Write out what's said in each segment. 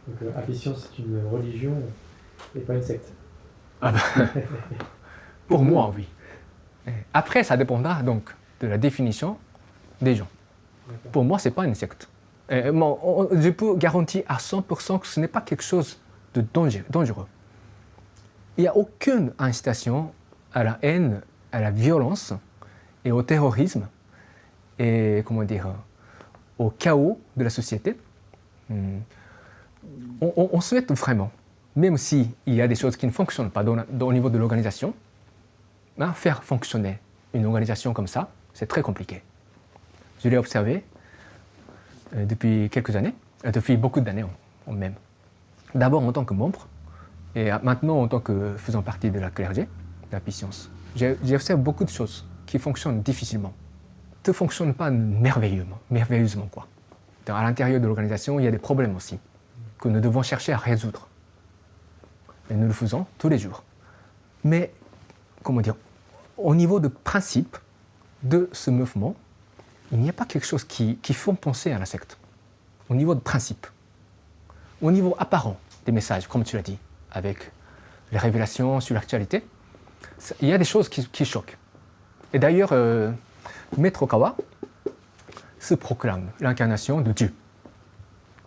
Donc, Apicience, c'est une religion et pas une secte. Ah ben, pour moi, oui. Après, ça dépendra donc de la définition des gens. D'accord. Pour moi, ce n'est pas une secte. Je peux garantir à 100% que ce n'est pas quelque chose de dangereux. Il n'y a aucune incitation à la haine, à la violence et au terrorisme et, au chaos de la société. On souhaite vraiment, même s'il y a des choses qui ne fonctionnent pas au niveau de l'organisation, faire fonctionner une organisation comme ça, c'est très compliqué. Je l'ai observé depuis quelques années, depuis beaucoup d'années même. D'abord en tant que membre, et maintenant en tant que faisant partie de la clergé, de la Apicience. J'ai observé beaucoup de choses qui fonctionnent difficilement. Ne fonctionnent pas merveilleusement quoi. À l'intérieur de l'organisation, il y a des problèmes aussi que nous devons chercher à résoudre. Et nous le faisons tous les jours. Mais, au niveau de principe de ce mouvement, il n'y a pas quelque chose qui font penser à la secte. Au niveau de principe. Au niveau apparent des messages, comme tu l'as dit, avec les révélations sur l'actualité, il y a des choses qui choquent. Et d'ailleurs, Maître Okawa se proclame l'incarnation de Dieu,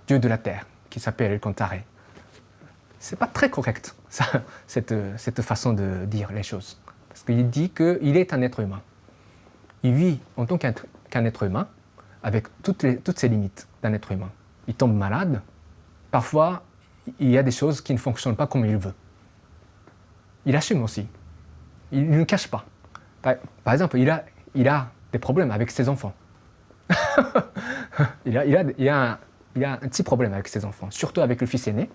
Dieu de la terre, qui s'appelle El Contare. C'est pas très correct, ça, cette façon de dire les choses. Parce qu'il dit qu'il est un être humain. Il vit en tant qu'un être humain, avec toutes ces limites d'un être humain. Il tombe malade. Parfois, il y a des choses qui ne fonctionnent pas comme il veut. Il assume aussi. Il ne cache pas. Par exemple, il a des problèmes avec ses enfants. il a un petit problème avec ses enfants, surtout avec le fils aîné.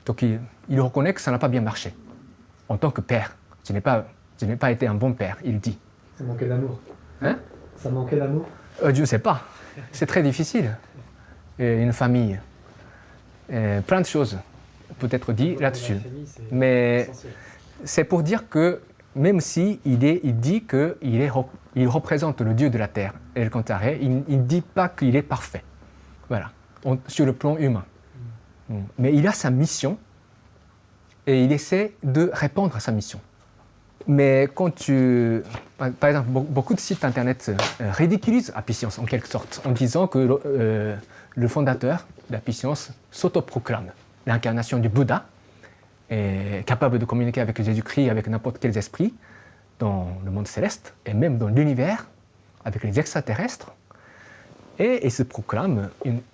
Donc il reconnaît que ça n'a pas bien marché. En tant que père, je n'ai pas été un bon père, il dit. Ça manquait d'amour. Hein? Ça manquait d'amour. Je ne sais pas. C'est très difficile. Une famille. Plein de choses peut être dit là-dessus. Mais c'est pour dire que même si il dit qu'il représente le Dieu de la terre, El Contare, il ne dit pas qu'il est parfait. Voilà, sur le plan humain. Mais il a sa mission et il essaie de répondre à sa mission. Mais quand par exemple, beaucoup de sites internet ridiculisent Apicience en quelque sorte, en disant que le fondateur d'Apicience s'autoproclame l'incarnation du Bouddha, est capable de communiquer avec Jésus-Christ, avec n'importe quel esprit, dans le monde céleste, et même dans l'univers, avec les extraterrestres, et se proclame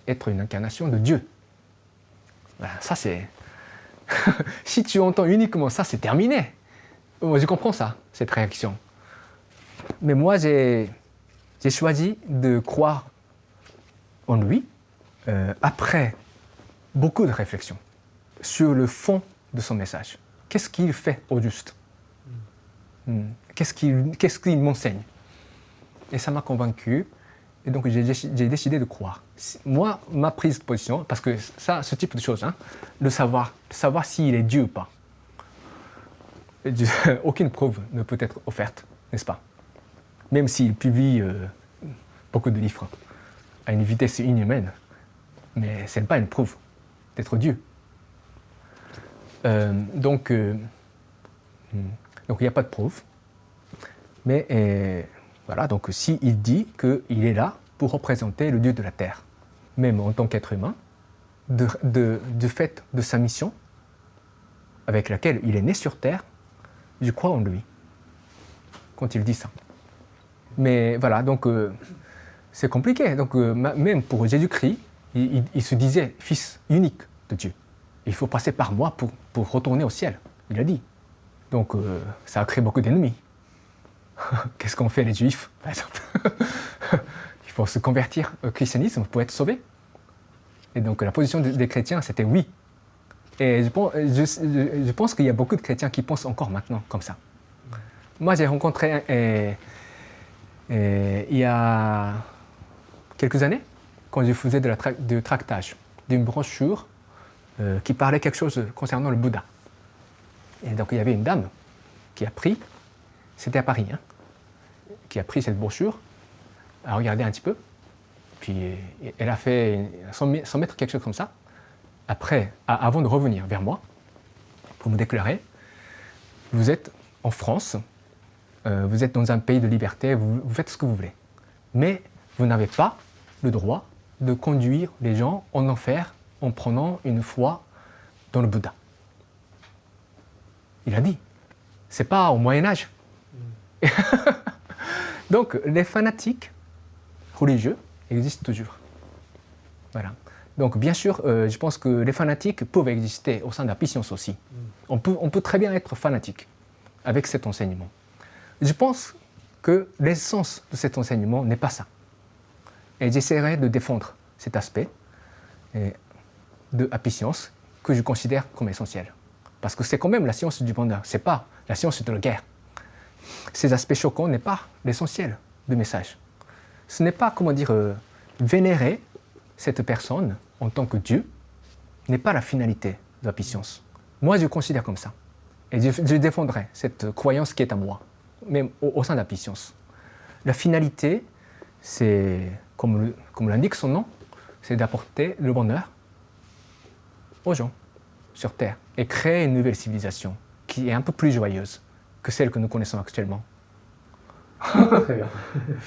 être une incarnation de Dieu. Voilà, ça c'est... Si tu entends uniquement ça, c'est terminé. Je comprends ça, cette réaction. Mais moi, j'ai choisi de croire en lui après beaucoup de réflexions sur le fond de son message. Qu'est-ce qu'il fait au juste? Qu'est-ce qu'il m'enseigne? Et ça m'a convaincu. Et donc, j'ai décidé de croire. Moi, ma prise de position, parce que ce type de choses, de savoir s'il est Dieu ou pas, aucune preuve ne peut être offerte, n'est-ce pas? Même s'il publie beaucoup de livres à une vitesse inhumaine, mais ce n'est pas une preuve d'être Dieu. Donc, il n'y a pas de preuve. Mais voilà, donc s'il dit qu'il est là pour représenter le Dieu de la terre, même en tant qu'être humain, du fait de sa mission avec laquelle il est né sur terre, je crois en lui, quand il dit ça. Mais voilà, donc c'est compliqué. Donc même pour Jésus-Christ, il se disait fils unique de Dieu. Il faut passer par moi pour retourner au ciel, il a dit. Donc ça a créé beaucoup d'ennemis. Qu'est-ce qu'ont fait les Juifs, par exemple? Il faut se convertir au christianisme pour être sauvé. Et donc la position des chrétiens, c'était oui. Et je pense qu'il y a beaucoup de chrétiens qui pensent encore maintenant comme ça. Moi, j'ai rencontré il y a quelques années, quand je faisais du tractage, d'une brochure qui parlait quelque chose concernant le Bouddha. Et donc il y avait une dame qui a pris, c'était à Paris, qui a pris cette brochure, a regardé un petit peu, puis elle a fait 100 mètres, quelque chose comme ça, après, avant de revenir vers moi, pour me déclarer, vous êtes en France, vous êtes dans un pays de liberté, vous faites ce que vous voulez. Mais vous n'avez pas le droit de conduire les gens en enfer en prenant une foi dans le Bouddha. Il a dit, c'est pas au Moyen-Âge. Donc, les fanatiques religieux existent toujours. Voilà. Donc, bien sûr, je pense que les fanatiques peuvent exister au sein de la puissance aussi. On peut très bien être fanatique avec cet enseignement. Je pense que l'essence de cet enseignement n'est pas ça. Et j'essaierai de défendre cet aspect de la puissance que je considère comme essentiel. Parce que c'est quand même la science du bonheur, ce n'est pas la science de la guerre. Ces aspects choquants n'est pas l'essentiel du message. Ce n'est pas, vénérer cette personne en tant que Dieu n'est pas la finalité de la puissance. Moi, je considère comme ça. Et je défendrai cette croyance qui est à moi, même au sein de la puissance. La finalité, c'est, comme l'indique son nom, c'est d'apporter le bonheur aux gens sur Terre et créer une nouvelle civilisation qui est un peu plus joyeuse que celle que nous connaissons actuellement. Très bien.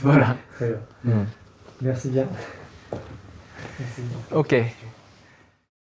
Voilà. Très bien. Merci bien. Merci bien. Ok.